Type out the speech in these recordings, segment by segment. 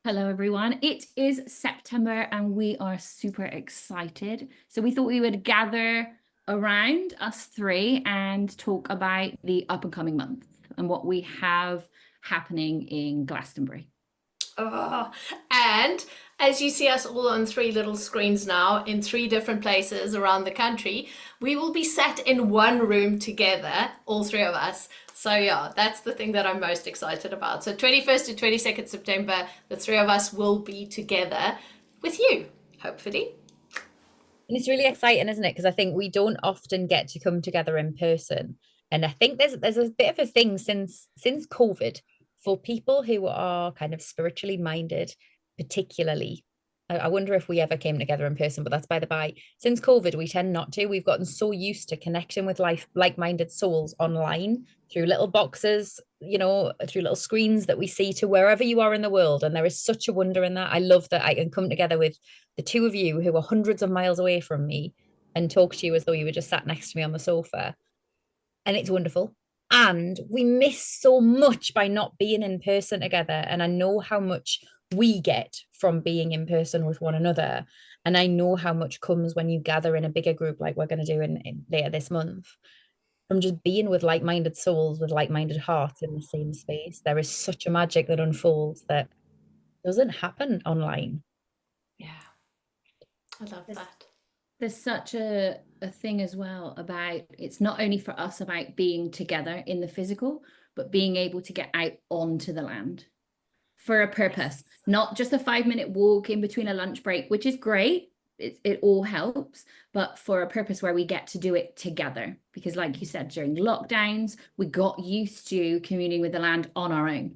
Hello, everyone. It is September and we are super excited. So we thought we would gather around us three and talk about the up and coming month and what we have happening in Glastonbury. Oh, and as you see us all on three little screens now in three different places around the country, we will be sat in one room together, all three of us. So yeah, that's the thing that I'm most excited about. So 21st to 22nd September, the three of us will be together with you, hopefully. And it's really exciting, isn't it? Because I think we don't often get to come together in person. And I think there's a bit of a thing since COVID for people who are kind of spiritually minded, particularly. I wonder if we ever came together in person, but that's by the by. Since COVID, we tend not to. We've gotten so used to connecting with like-minded souls online through little boxes, through little screens that we see to wherever you are in the world. And there is such a wonder in that. I love that I can come together with the two of you who are hundreds of miles away from me and talk to you as though you were just sat next to me on the sofa. And it's wonderful. And we miss so much by not being in person together. And I know how much we get from being in person with one another. And I know how much comes when you gather in a bigger group like we're going to do in later this month. From just being with like-minded souls, with like-minded hearts in the same space. There is such a magic that unfolds that doesn't happen online. Yeah, I love There's, that. there's such a thing as well about it's not only for us about being together in the physical, but being able to get out onto the land for a purpose, Yes. not just a 5 minute walk in between a lunch break, which is great. It all helps, but for a purpose where we get to do it together. Because, like you said, during lockdowns, we got used to communing with the land on our own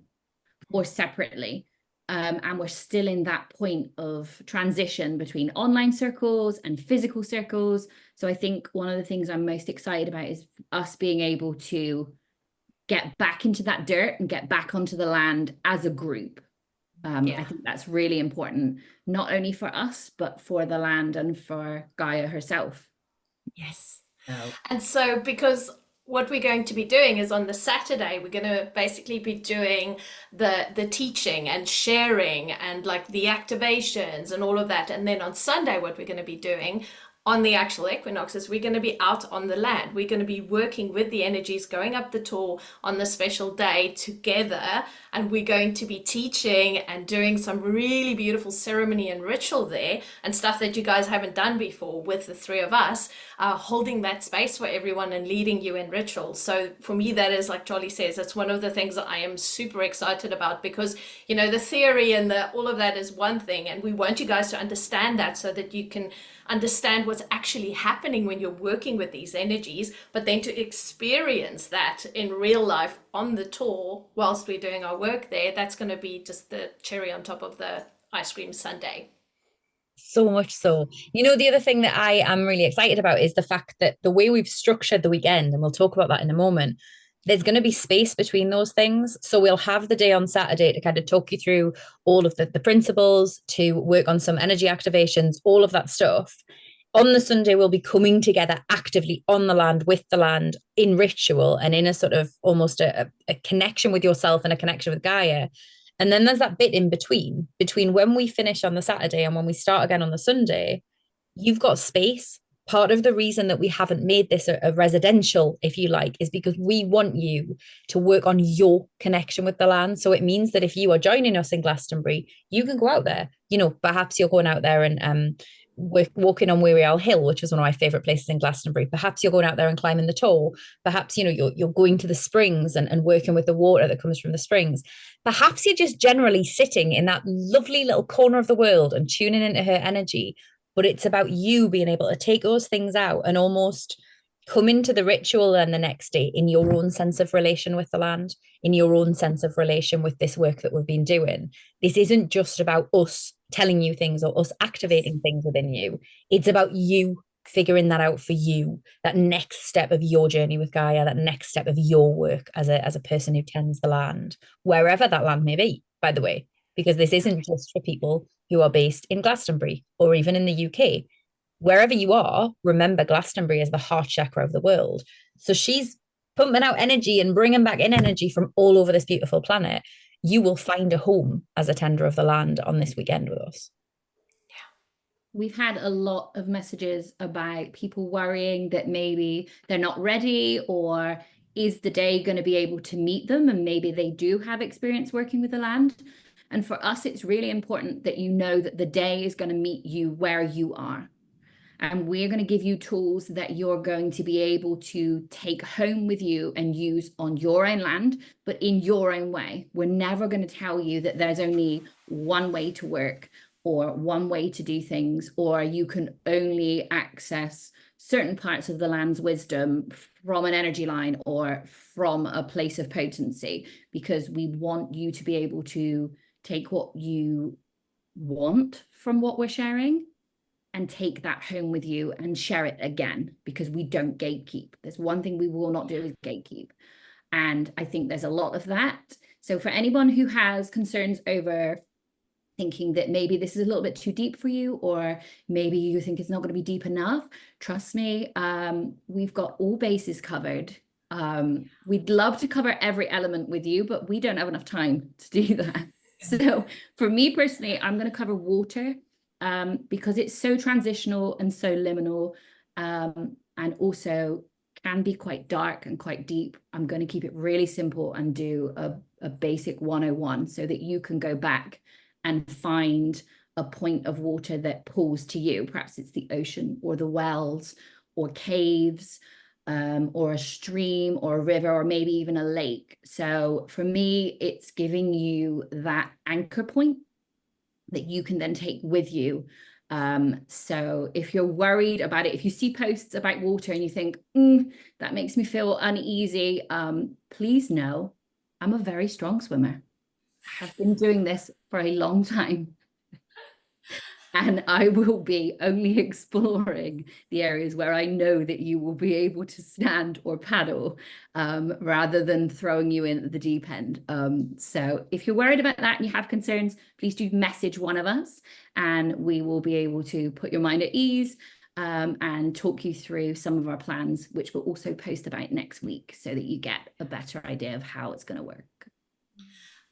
or separately. And we're still in that point of transition between online circles and physical circles. So I think one of the things I'm most excited about is us being able to get back into that dirt and get back onto the land as a group. I Yeah. think that's really important, not only for us, but for the land and for Gaia herself. Yes. So, And so, because what we're going to be doing is on the Saturday, we're going to basically be doing the teaching and sharing and like the activations and all of that. And then on Sunday, what we're going to be doing on the actual equinoxes, we're going to be out on the land. We're going to be working with the energies, going up the tour on the special day together, and we're going to be teaching and doing some really beautiful ceremony and ritual there and stuff that you guys haven't done before with the three of us, holding that space for everyone and leading you in ritual. So for me, that is, like Charlie says, it's one of the things that I am super excited about, because the theory and the all of that is one thing, and we want you guys to understand that so that you can understand what's actually happening when you're working with these energies, but then to experience that in real life on the tour whilst we're doing our work there, that's going to be just the cherry on top of the ice cream sundae. So much so. The other thing that I am really excited about is the fact that the way we've structured the weekend, and we'll talk about that in a moment, there's going to be space between those things. So we'll have the day on Saturday to kind of talk you through all of the principles, to work on some energy activations, all of that stuff. On the Sunday, we'll be coming together actively on the land, with the land, in ritual and in a sort of almost a connection with yourself and a connection with Gaia. And then there's that bit in between when we finish on the Saturday and when we start again on the Sunday, you've got space. Part of the reason that we haven't made this a residential, if you like, is because we want you to work on your connection with the land. So it means that if you are joining us in Glastonbury, you can go out there. Perhaps you're going out there and we're walking on Weary Owl Hill, which is one of my favorite places in Glastonbury. Perhaps you're going out there and climbing the Tor. Perhaps you're going to the springs and working with the water that comes from the springs. Perhaps you're just generally sitting in that lovely little corner of the world and tuning into her energy. But it's about you being able to take those things out and almost come into the ritual and the next day in your own sense of relation with the land, in your own sense of relation with this work that we've been doing. This isn't just about us telling you things or us activating things within you. It's about you figuring that out for you, that next step of your journey with Gaia, that next step of your work as a person who tends the land, wherever that land may be, by the way, because this isn't just for people who are based in Glastonbury or even in the UK. Wherever you are, remember Glastonbury is the heart chakra of the world. So she's pumping out energy and bringing back in energy from all over this beautiful planet. you will find a home as a tender of the land on this weekend with us. We've had a lot of messages about people worrying that maybe they're not ready, or is the day going to be able to meet them? And maybe they do have experience working with the land. And for us, it's really important that you know that the day is going to meet you where you are. And we're going to give you tools that you're going to be able to take home with you and use on your own land, but in your own way. We're never going to tell you that there's only one way to work or one way to do things, or you can only access certain parts of the land's wisdom from an energy line or from a place of potency, because we want you to be able to take what you want from what we're sharing and take that home with you and share it again, because we don't gatekeep. There's one thing we will not do is gatekeep. And I think there's a lot of that. So for anyone who has concerns over thinking that maybe this is a little bit too deep for you, or maybe you think it's not going to be deep enough, trust me, we've got all bases covered. We'd love to cover every element with you, but we don't have enough time to do that. So for me personally, I'm going to cover water, because it's so transitional and so liminal, and also can be quite dark and quite deep. I'm going to keep it really simple and do a basic 101 so that you can go back and find a point of water that pulls to you. Perhaps it's the ocean or the wells or caves, or a stream or a river, or maybe even a lake. So for me, it's giving you that anchor point that you can then take with you. So if you're worried about it, if you see posts about water and you think, that makes me feel uneasy, please know I'm a very strong swimmer. I have been doing this for a long time. And I will be only exploring the areas where I know that you will be able to stand or paddle, rather than throwing you in at the deep end. So if you're worried about that and you have concerns, please do message one of us and we will be able to put your mind at ease, and talk you through some of our plans, which we'll also post about next week so that you get a better idea of how it's going to work.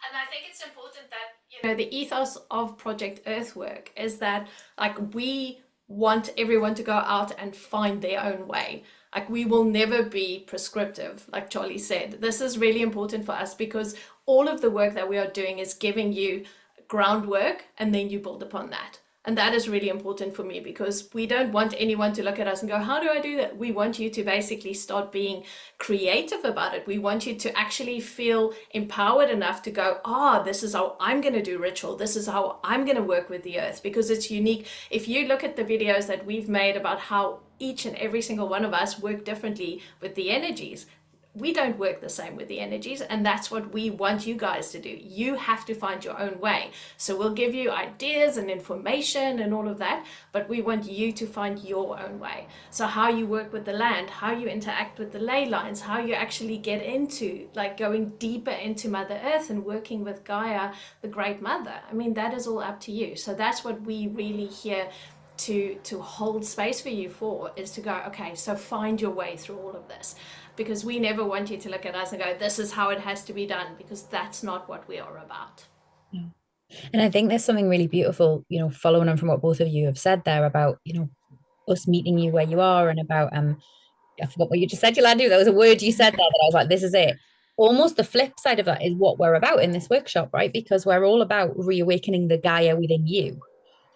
And I think it's important that, you know, the ethos of Project Earthwork is that, like, we want everyone to go out and find their own way. Like, we will never be prescriptive, like Charlie said. This is really important for us because all of the work that we are doing is giving you groundwork and then you build upon that. And that is really important for me because we don't want anyone to look at us and go, how do I do that? We want you to basically start being creative about it. We want you to actually feel empowered enough to go, this is how I'm going to do ritual. This is how I'm going to work with the earth, because it's unique. If you look at the videos that we've made about how each and every single one of us work differently with the energies, we don't work the same with the energies, and that's what we want you guys to do. You have to find your own way. So we'll give you ideas and information and all of that, but we want you to find your own way. So how you work with the land, how you interact with the ley lines, how you actually get into, like, going deeper into Mother Earth and working with Gaia, the Great Mother. I mean, that is all up to you. So that's what we really here to hold space for you for, is to go, okay, so find your way through all of this. Because we never want you to look at us and go, this is how it has to be done, because that's not what we are about. Yeah. And I think there's something really beautiful, you know, following on from what both of you have said there about, you know, us meeting you where you are, and about, I forgot what you just said, Yolandi. That was a word you said there that I was like, this is it. Almost the flip side of that is what we're about in this workshop, right? Because we're all about reawakening the Gaia within you.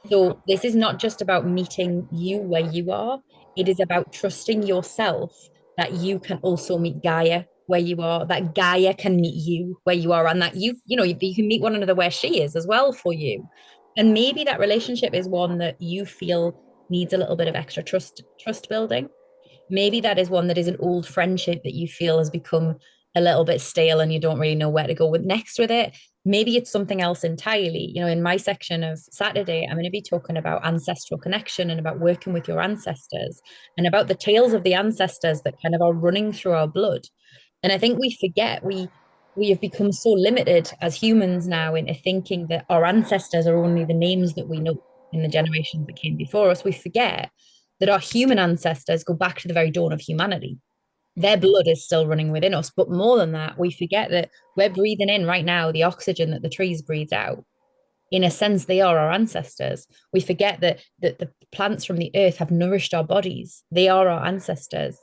So this is not just about meeting you where you are. It is about trusting yourself that you can also meet Gaia where you are, that Gaia can meet you where you are, and that you know, you can meet one another where she is as well for you. And maybe that relationship is one that you feel needs a little bit of extra trust building. Maybe that is one that is an old friendship that you feel has become a little bit stale and you don't really know where to go with next with it. Maybe it's something else entirely. You know, in my section of Saturday, I'm going to be talking about ancestral connection and about working with your ancestors and about the tales of the ancestors that kind of are running through our blood. And I think we forget, we have become so limited as humans now into thinking that our ancestors are only the names that we know in the generations that came before us. We forget that our human ancestors go back to the very dawn of humanity. Their blood is still running within us. But more than that, we forget that we're breathing in right now the oxygen that the trees breathe out. In a sense, they are our ancestors. We forget that the plants from the earth have nourished our bodies. They are our ancestors.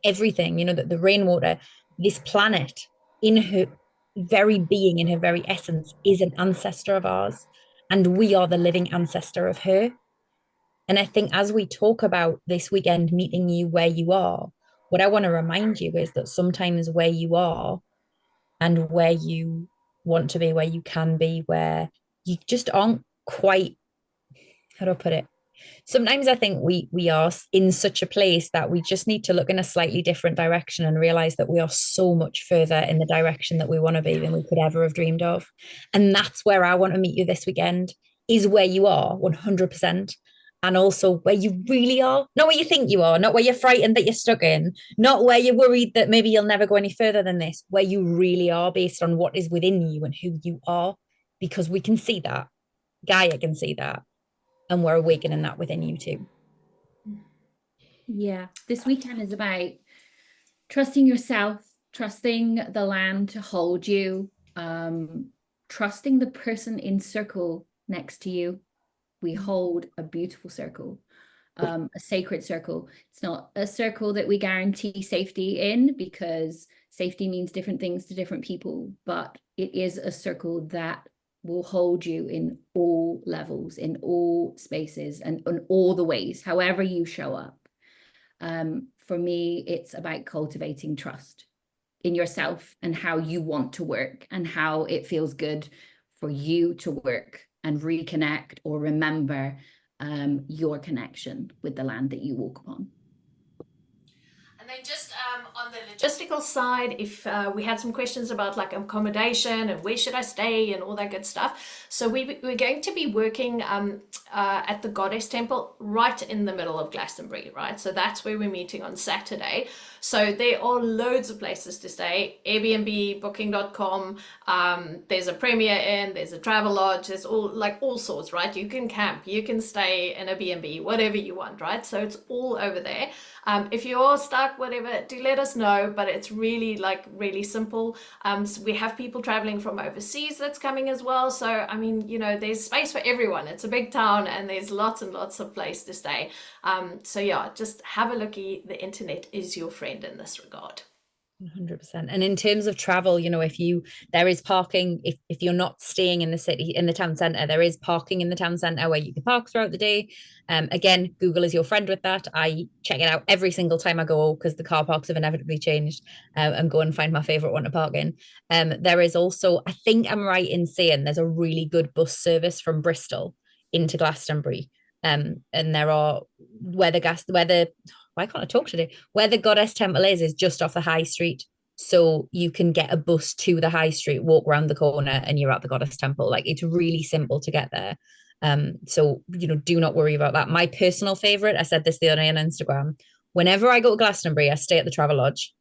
Everything, that the rainwater, this planet, in her very being, in her very essence, is an ancestor of ours. And we are the living ancestor of her. And I think as we talk about this weekend meeting you where you are, what I want to remind you is that sometimes where you are and where you want to be, where you can be, where you just aren't quite, how do I put it? Sometimes I think we are in such a place that we just need to look in a slightly different direction and realize that we are so much further in the direction that we want to be than we could ever have dreamed of. And that's where I want to meet you this weekend, is where you are 100%. And also where you really are, not where you think you are, not where you're frightened that you're stuck in, not where you're worried that maybe you'll never go any further than this, where you really are based on what is within you and who you are, because we can see that. Gaia can see that. And we're awakening that within you too. Yeah, this weekend is about trusting yourself, trusting the land to hold you, trusting the person in circle next to you. We hold a beautiful circle, a sacred circle. It's not a circle that we guarantee safety in, because safety means different things to different people, but it is a circle that will hold you in all levels, in all spaces, and in all the ways, however you show up. For me, it's about cultivating trust in yourself and how you want to work and how it feels good for you to work and reconnect or remember your connection with the land that you walk upon. And then just on the logistical side, if we had some questions about like accommodation and where should I stay and all that good stuff. So we're going to be working at the Goddess Temple right in the middle of Glastonbury, right? So that's where we're meeting on Saturday. So there are loads of places to stay. Airbnb, booking.com, there's a Premier Inn, there's a travel lodge, there's all sorts, right? You can camp, you can stay in a B&B, whatever you want, right? So it's all over there. If you're stuck, whatever, do let us know, but it's really simple. So we have people traveling from overseas that's coming as well. So, I mean, there's space for everyone. It's a big town and there's lots and lots of place to stay. So yeah, just have a looky. The internet is your friend in this regard. 100%. And in terms of travel, there is parking. If you're not staying in the city, in the town centre, there is parking in the town centre where you can park throughout the day. Again, Google is your friend with that. I check it out every single time I go, because the car parks have inevitably changed, and go and find my favourite one to park in. There is also, I think I'm right in saying, there's a really good bus service from Bristol into Glastonbury. And there are why can't I talk today? Where the Goddess Temple is just off the high street. So you can get a bus to the high street, walk around the corner, and you're at the Goddess Temple. Like, it's really simple to get there. So do not worry about that. My personal favorite, I said this the other day on Instagram, whenever I go to Glastonbury, I stay at the Travel Lodge,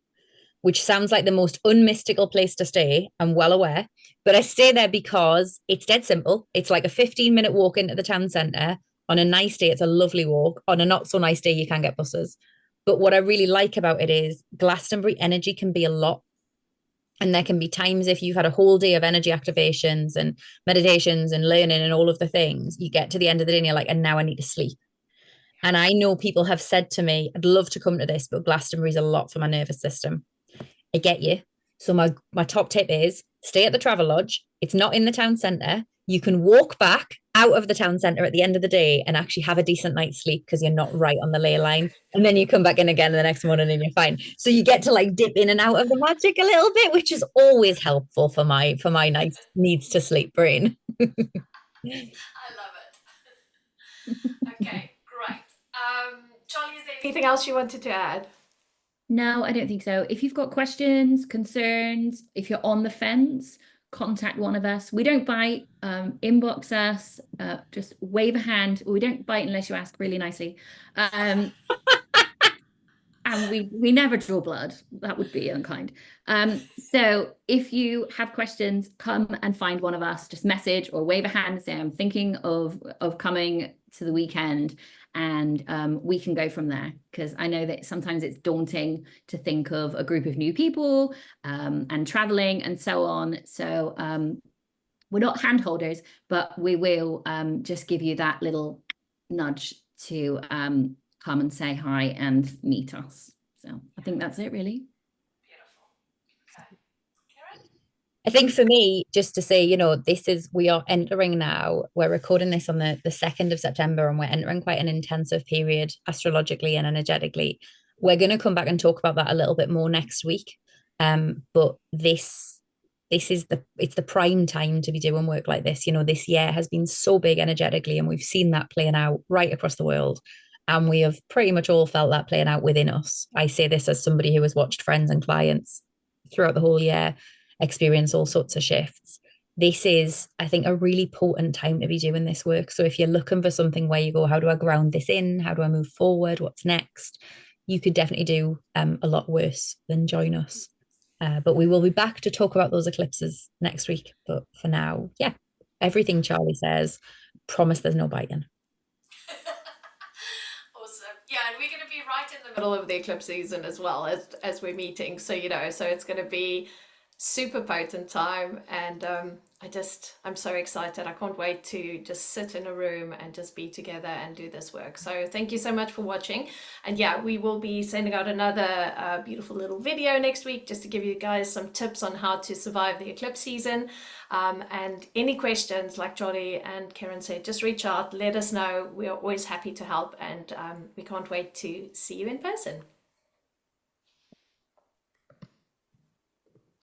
which sounds like the most unmystical place to stay. I'm well aware, but I stay there because it's dead simple. It's like a 15-minute walk into the town centre. On a nice day, it's a lovely walk. On a not so nice day, you can get buses. But what I really like about it is Glastonbury energy can be a lot. And there can be times, if you've had a whole day of energy activations and meditations and learning and all of the things, you get to the end of the day and you're like, and now I need to sleep. And I know people have said to me, I'd love to come to this, but Glastonbury's a lot for my nervous system. I get you. So my top tip is stay at the Travel Lodge. It's not in the town centre. You can walk back out of the town centre at the end of the day and actually have a decent night's sleep, because you're not right on the ley line. And then you come back in again the next morning and you're fine. So you get to like dip in and out of the magic a little bit, which is always helpful for my nice needs to sleep brain. I love it. Okay, great. Charlie, is there anything else you wanted to add? No, I don't think so. If you've got questions, concerns, if you're on the fence, contact one of us. We don't bite. Inbox us. Just wave a hand. We don't bite unless you ask really nicely. And we never draw blood. That would be unkind. So if you have questions, come and find one of us. Just message or wave a hand, say I'm thinking of coming to the weekend, and we can go from there. Because I know that sometimes it's daunting to think of a group of new people and traveling and so on. So we're not hand holders, but we will just give you that little nudge to come and say hi and meet us. So I think that's it, really. I think for me, just to say, we are entering now, we're recording this on the 2nd of September, and we're entering quite an intensive period astrologically and energetically. We're going to come back and talk about that a little bit more next week. But this is it's the prime time to be doing work like this. This year has been so big energetically, and we've seen that playing out right across the world. And we have pretty much all felt that playing out within us. I say this as somebody who has watched friends and clients throughout the whole year experience all sorts of shifts. This is, I think, a really potent time to be doing this work. So if you're looking for something where you go, how do I ground this in? How do I move forward? What's next? You could definitely do a lot worse than join us. But we will be back to talk about those eclipses next week. But for now, yeah, everything Charlie says, promise there's no biting. Awesome. Yeah, and we're going to be right in the middle of the eclipse season as well as we're meeting. So, so it's going to be super potent time, and I'm so excited. I can't wait to just sit in a room and just be together and do this work. So thank you so much for watching, and yeah, we will be sending out another beautiful little video next week just to give you guys some tips on how to survive the eclipse season. And any questions, like Charlie and Ceryn said, just reach out, let us know. We are always happy to help, and we can't wait to see you in person.